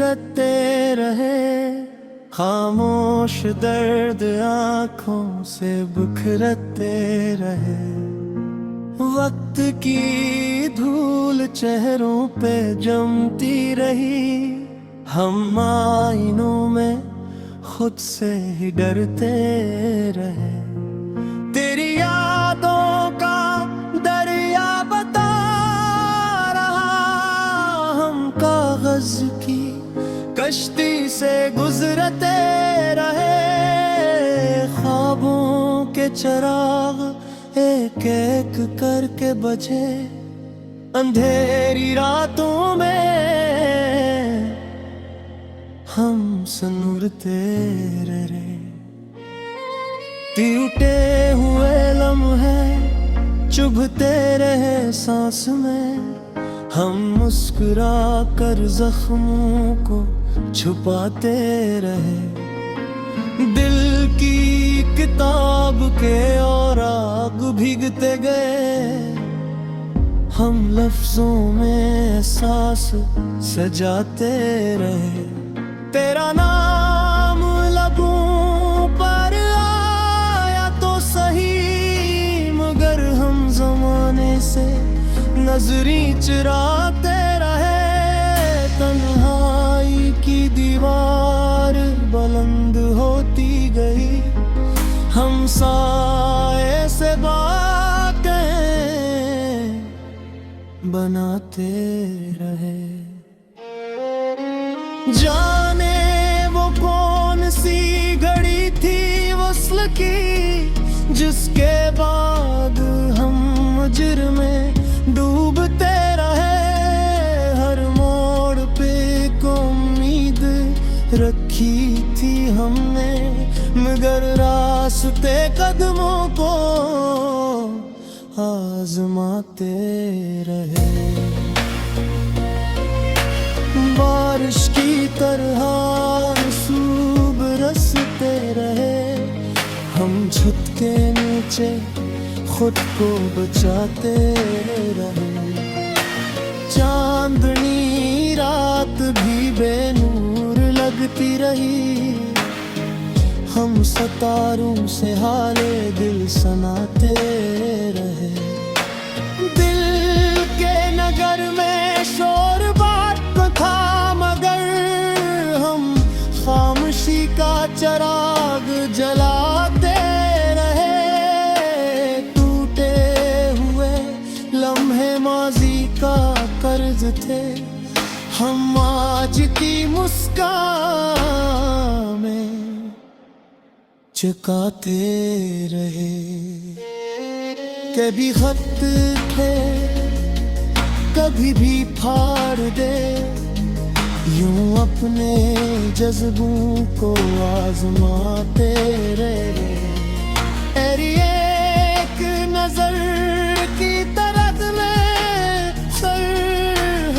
गुजरते रहे, खामोश दर्द आँखों से बिखरते रहे। वक्त की धूल चेहरों पे जमती रही, हम आईनों में खुद से ही डरते रहे। तेरी यादों का दरिया बता रहा, हम कागज की कश्ती से गुजरते रहे। ख्वाबों के चिराग एक एक करके बजे, अंधेरी रातों में हम सनूरते रहे। टूटे हुए लम्हे चुभते रहे सांस में, हम मुस्कुरा कर जख्मों को छुपाते रहे। दिल की किताब के और आग भीगते गए, हम लफ्जों में एहसास सजाते रहे। तेरा नाम लबों पर आया तो सही, मगर हम जमाने से नजरें चुराते रहे। तन्हाई की दीवार बुलंद होती गई, हम साए से बातें बनाते रहे। जाने वो कौन सी घड़ी थी वस्ल की, जिसके बाद हम मुजर में डूबते रहे। हर मोड़ पे को उम्मीद रखी थी हमने, मगर रास्ते कदमों को आजमाते रहे। बारिश की तरह आंसू बरसते रहे, हम छत के नीचे खुद को बचाते रहे। चांदनी रात भी बेनूर लगती रही, हम सितारों से हाले दिल सुनाते रहे। दिल के नगर में शोर बात था, मगर हम खामोशी का चिराग जलाते रहे। टूटे हुए लम्हे माजी का कर्ज थे, हम आज की मुस्कान में चुकाते रहे। कभी खत थे कभी भी फाड़ दे, यूं अपने जज्बों को आजमाते रहे। तेरी एक नजर की तरफ में सर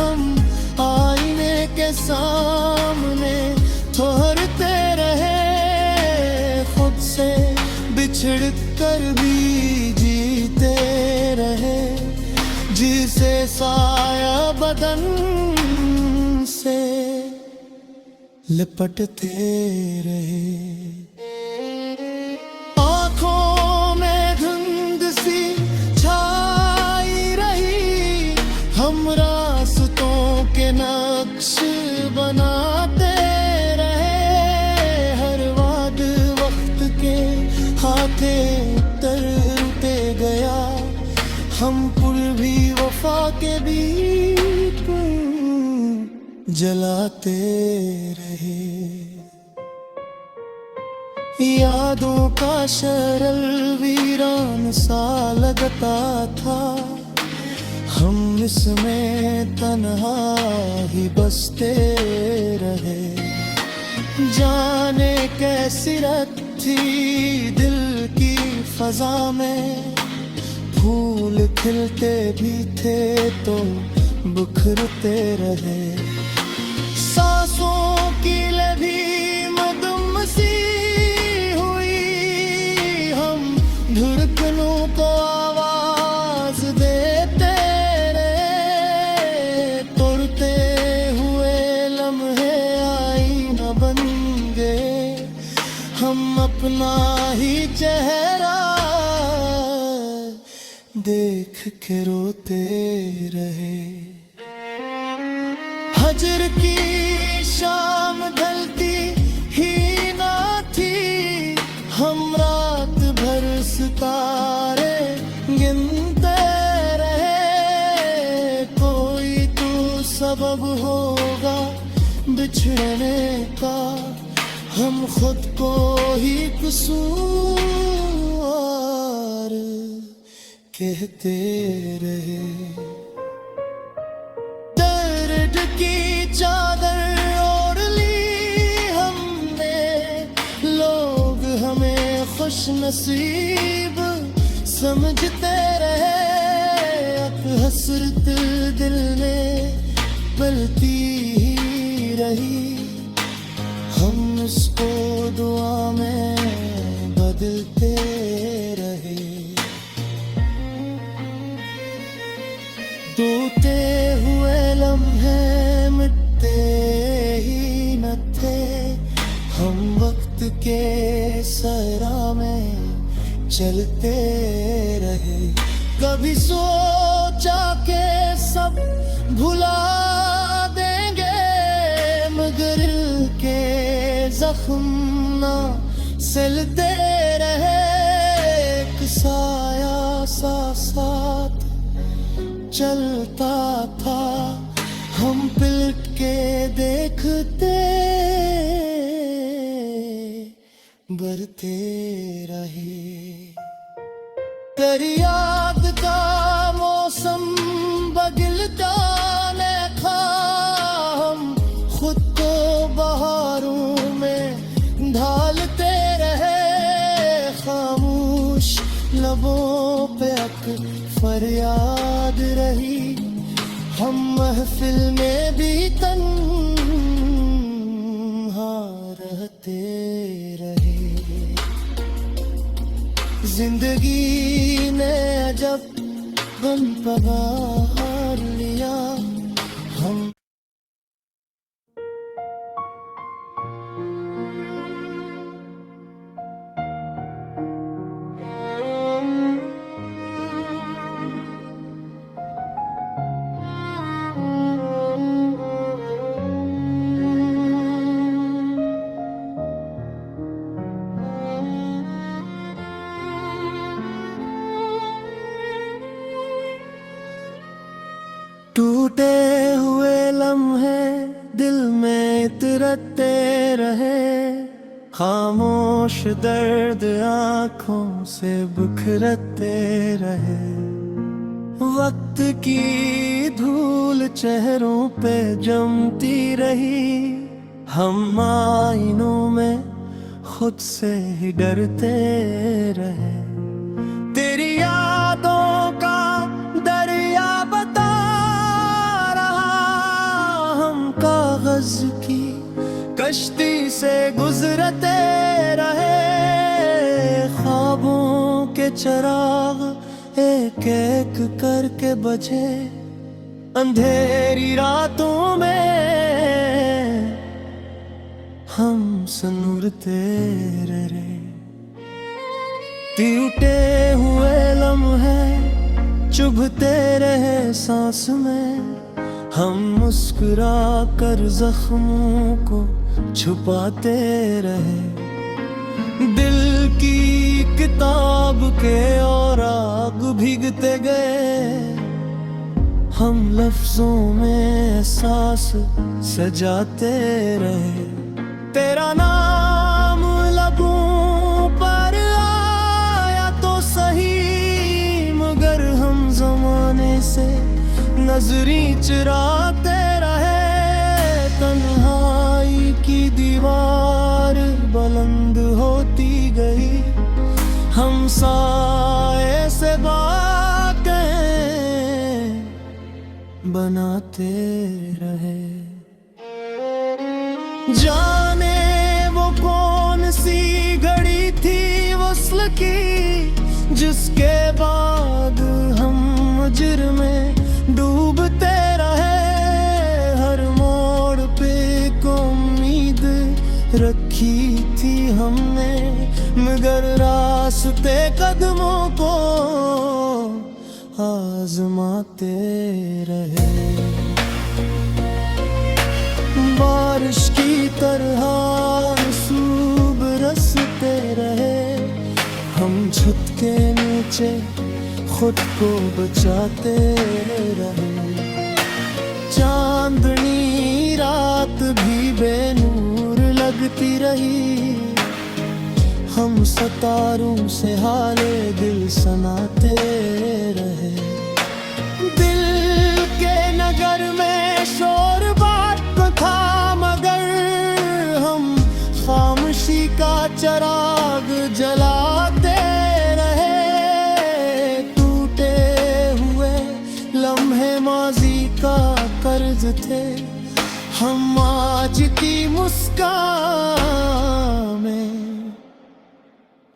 हम आईने के सामने ठहरते रहे। खुद से बिछड़ कर भी जीते रहे, जिसे साया बदन से लिपटते रहे। आँखों में धुंध सी छाई रही, हम रास्तों के नक्श बनाते रहे। हर वाद वक्त के हाथे उतरते गया, हम पुल भी वफा के बीच जलाते रहे। यादों का शरल वीरान सा लगता था, हम इसमें तन्हा ही बसते रहे। जाने कैसी रत थी दिल की फजा में, फूल खिलते भी थे तो बिखरते रहे। सांसों की लभी मदम सी हुई, हम धड़कनों को आवाज देते रहे। तोड़ते हुए लम्हे के रोते रहे। हजर की शाम ढलती ही ना थी, हम रात भर सितारे गिनते रहे। कोई तो सबब होगा बिछड़ने का, हम खुद को ही कसूर कहते रहे। दर्द की चादर ओढ़ ली हमने, लोग हमें खुश नसीब समझते रहे। अब हसरत दिल में पलती ही रही, हम इसको दुआ में बदलते रहे। टूटे हुए लम्हे मिटते ही न थे, हम वक्त के सरा में चलते रहे। कभी सोचा के सब भुला देंगे, मगर के जख्म ना सिलते रहे। एक साया सा साथ चलता था, हम पलट के देखते बढ़ते रहे। तेरी याद का मौसम बदलता न था, हम खुद को बहारों में ढालते रहे। खामोश लबों पे फरियाद रही, हम महफिल में भी तन्हा रहते रहे। जिंदगी ने अजब गम पगार लिया, हम टूटे हुए लम्हे दिल में इतरते रहे। खामोश दर्द आँखों से बिखरते रहे। वक्त की धूल चेहरों पे जमती रही, हम आईनों में खुद से ही डरते रहे। तेरी यादों का दरिया बता कागज की कश्ती से गुजरते रहे। ख्वाबों के चिराग एक एक करके बजे, अंधेरी रातों में हम सनूरते रहे। टूटे हुए लम्हे चुभते रहे सांस में, हम मुस्कुरा कर जख्मों को छुपाते रहे। दिल की किताब के और आग भीगते गए, हम लफ्जों में एहसास सजाते रहे। तेरा नाम लबों पर आया तो सही, मगर हम जमाने से नजरी चुराते रहे। तन्हाई की दीवार बुलंद होती गई, हम साए से बातें बनाते रहे। जाने वो कौन सी घड़ी थी वस्ल की, जिसके बाद हम मुजर में डूबते रहे। हर मोड़ पे को उम्मीद रखी थी हमने, मगर रास्ते कदमों को आजमाते रहे। बारिश की तरह आंसू बरसते रहे, हम छत के नीचे खुद को बचाते रहे। चांदनी रात भी बेनूर लगती रही, हम सितारों से हाले दिल सुनाते रहे। दिल के नगर में शोर बात को था, मगर हम खामोशी का चिराग जलाते रहे। टूटे हुए लम्हे माजी का कर्ज थे, हम आज की मुस्कान में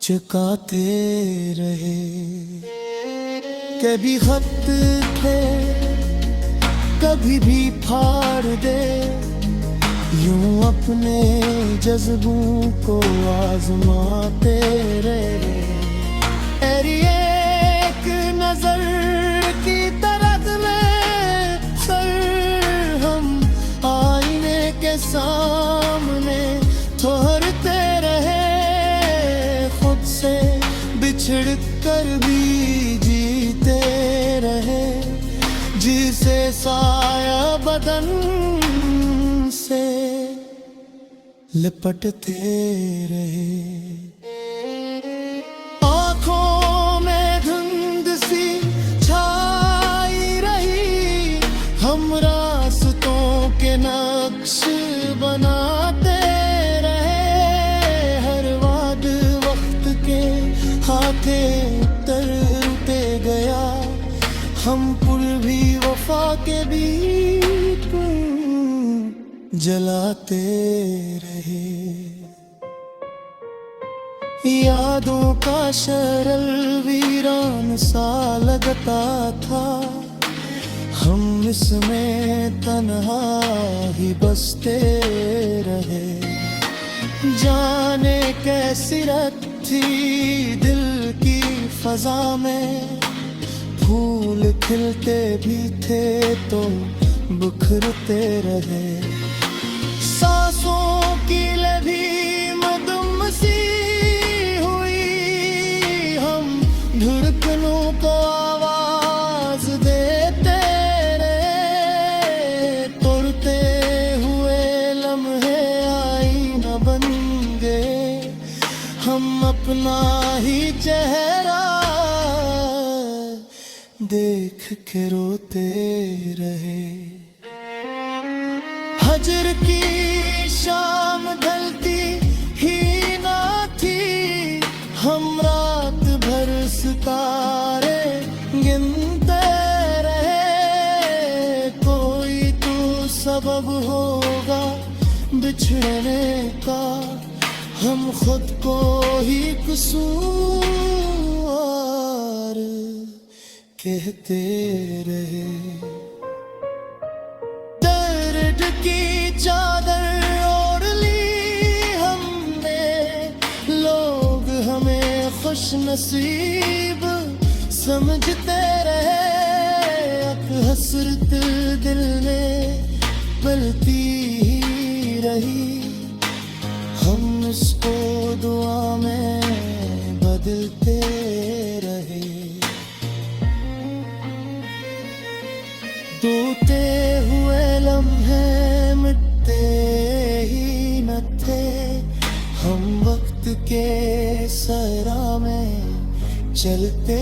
चुकाते रहे। कभी खत थे कभी भी फाड़ दे, यूं अपने जज्बों को आजमाते रहे। तेरी एक नजर की तरफ में सर हम आईने के सामने ठहरते रहे। खुद से बिछड़ कर भी जीते रहे, जिसे साया बदन से लिपटते रहे। आँखों में धुंध सी छाई रही, हम रास्तों के नक्श बनाते रहे। हर वाद वक्त के हाथे उतरते गया, हम पुल भी वफा के बीच जलाते रहे। यादों का शरल वीरान सा लगता था, हम इसमें तन्हा ही बसते रहे। जाने कैसी रत थी दिल की फजा में, फूल खिलते भी थे तो बिखरते रहे। सांसों की लभी मदम सी हुई, हम धड़कनों को आवाज देते रहे। तोड़ते हुए लम्हे आईना बन गए, हम अपना ही चेहरा देख के रोते रहे। हजर की शाम ढलती ही ना थी, हम रात भर सितारे गिनते रहे। कोई तो सबब होगा बिछड़ने का, हम खुद को ही कसूर कहते रहे। दर्द की चादर ओढ़ ली हमने, लोग हमें खुश नसीब समझते रहे। अब हसरत दिल में पलती ही रही, हम इसको दुआ में बदलते रहे। टूटे हुए लम्हे मिटते ही न थे, हम वक्त के सरा में चलते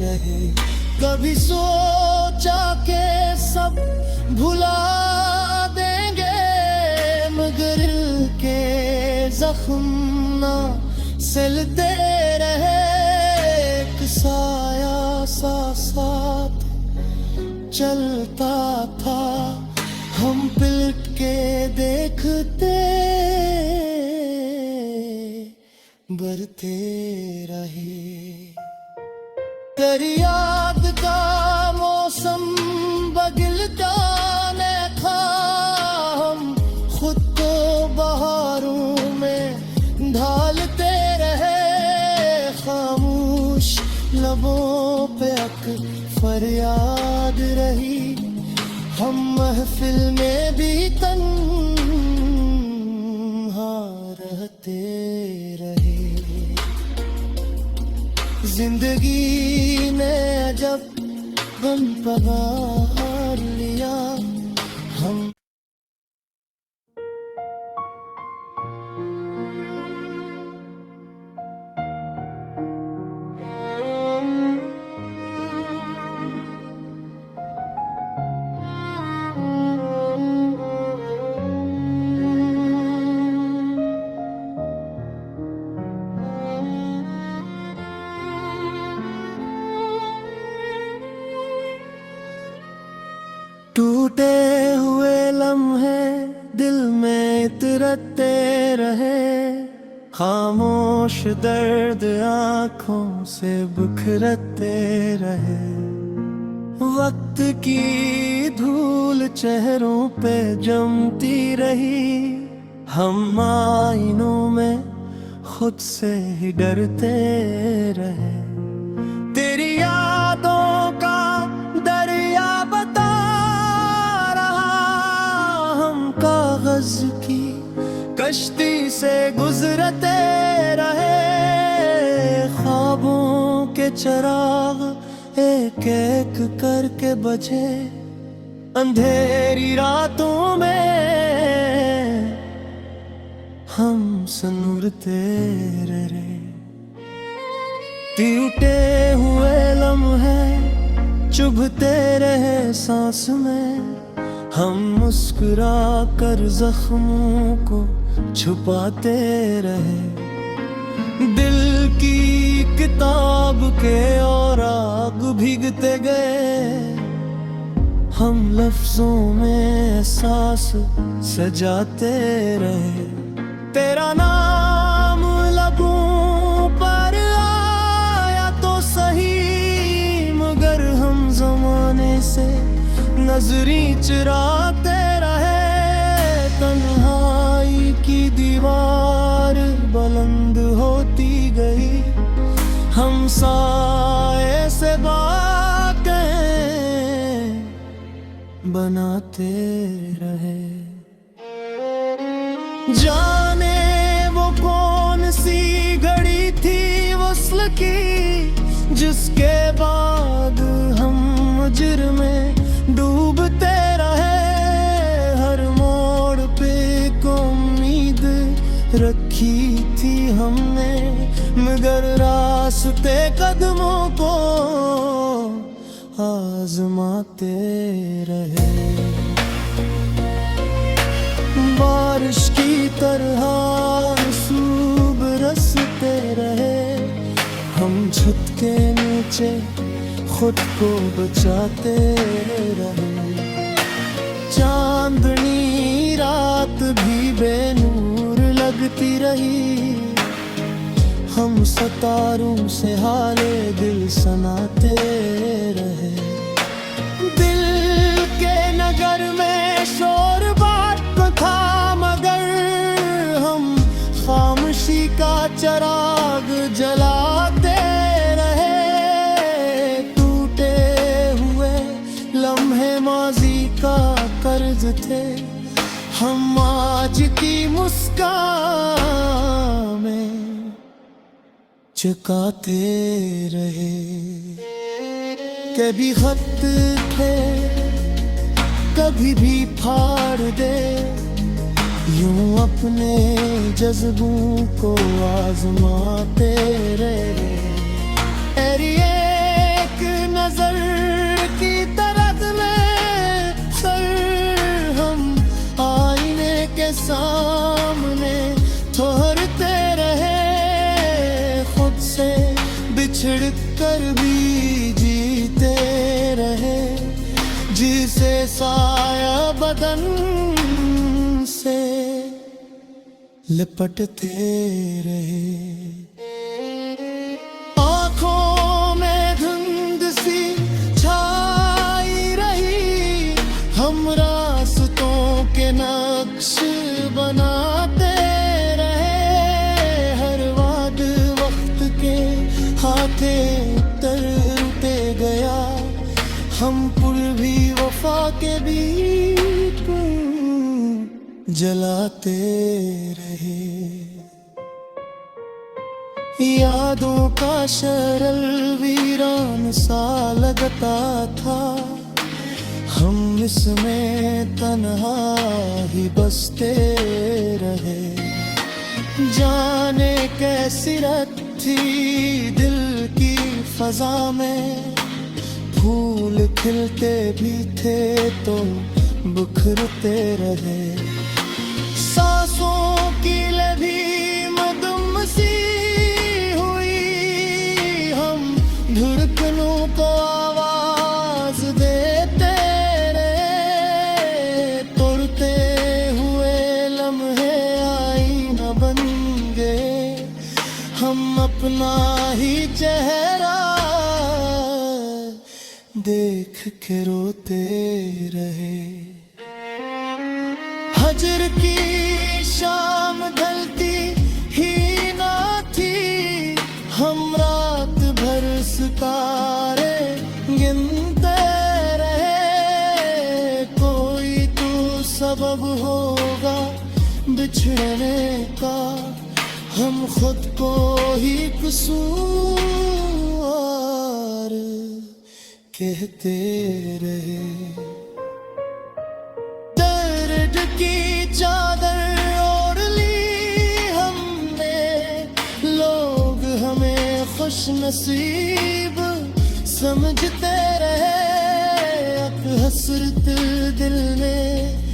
रहे। कभी सोचा के सब भुला देंगे, मगर के जख्म ना सिलते रहे। एक साया सा साथ चलता था, हम पलट के देखते बढ़ते रहे। तेरी याद का मौसम बदलता न था, हम खुद को बहारों में ढालते रहे। खामोश लबों पे फरियाद रही, हम महफिल में भी तन्हा रहते रहे। जिंदगी ने अजब गम पगार लिया, हम टूटे हुए लम्हे दिल में इतरते रहे, खामोश दर्द आँखों से बिखरते रहे। वक्त की धूल चेहरों पे जमती रही, हम आईनों में खुद से ही डरते रहे। तेरी यादों का दरिया बता कागज की कश्ती से गुजरते रहे। ख्वाबों के चिराग एक एक करके बजे, अंधेरी रातों में हम सनूरते रहे। टूटे हुए लम्हे चुभते रहे सांस में, हम मुस्कुरा कर जख्मों को छुपाते रहे। दिल की किताब के और आग भीगते गए, हम लफ्जों में एहसास सजाते रहे। तेरा नाम लबों पर आया तो सही, मगर हम जमाने से नजरी चुराते रहे। तन्हाई की दीवार बुलंद होती गई, हम साए से बातें बनाते रहे। जाने वो कौन सी घड़ी थी वस्ल की, जिसके बाद हम मुजर में डूबते रहे। हर मोड़ पे को उम्मीद रखी थी हमने, मगर रास्ते कदमों को आजमाते रहे। बारिश की तरह आंसू बरसते रहे, हम छत के नीचे खुद को बचाते रहे। चांदनी रात भी बेनूर लगती रही, हम सितारों से हाले दिल सुनाते रहे। दिल के नगर में शोर बात था, मगर हम खामोशी का चिराग जलाते रहे। टूटे हुए लम्हे माजी का कर्ज थे, हम आज की मुस्कान में चुकाते रहे। कभी खत थे कभी भी फाड़ दे, यूं अपने जज्बों को आजमाते रहे। तेरी एक नजर की तरफ में सर हम आईने के सामने ठहरते रहे। खुद से बिछड़ कर भी जीते रहे, जिसे साया बदन से लिपटते रहे। आँखों में धुंध सी छाई रही, हम रास्तों के नक्श बनाते रहे। हर वाद वक्त के हाथे तरते गया, के भी तुम जलाते रहे। यादों का शरल वीरान सा लगता था, हम इसमें तन्हा ही बसते रहे। जाने कैसी रत थी दिल की फजा में, फूल खिलते भी थे तो बिखरते रहे। सांसों की लभी मदम सी हुई, हम धड़कनों को आवाज देते रहे। तोड़ते हुए लम्हे आईना बन गए, हम अपना ही चेहरा देख के रोते रहे। हजर की शाम ढलती ही ना थी, हम रात भर सितारे गिनते रहे। कोई तो सबब होगा बिछड़ने का, हम खुद को ही कसूर कहते रहे। दर्द की चादर ओढ़ ली हमने, लोग हमें खुश नसीब समझते रहे। अब हसरत दिल में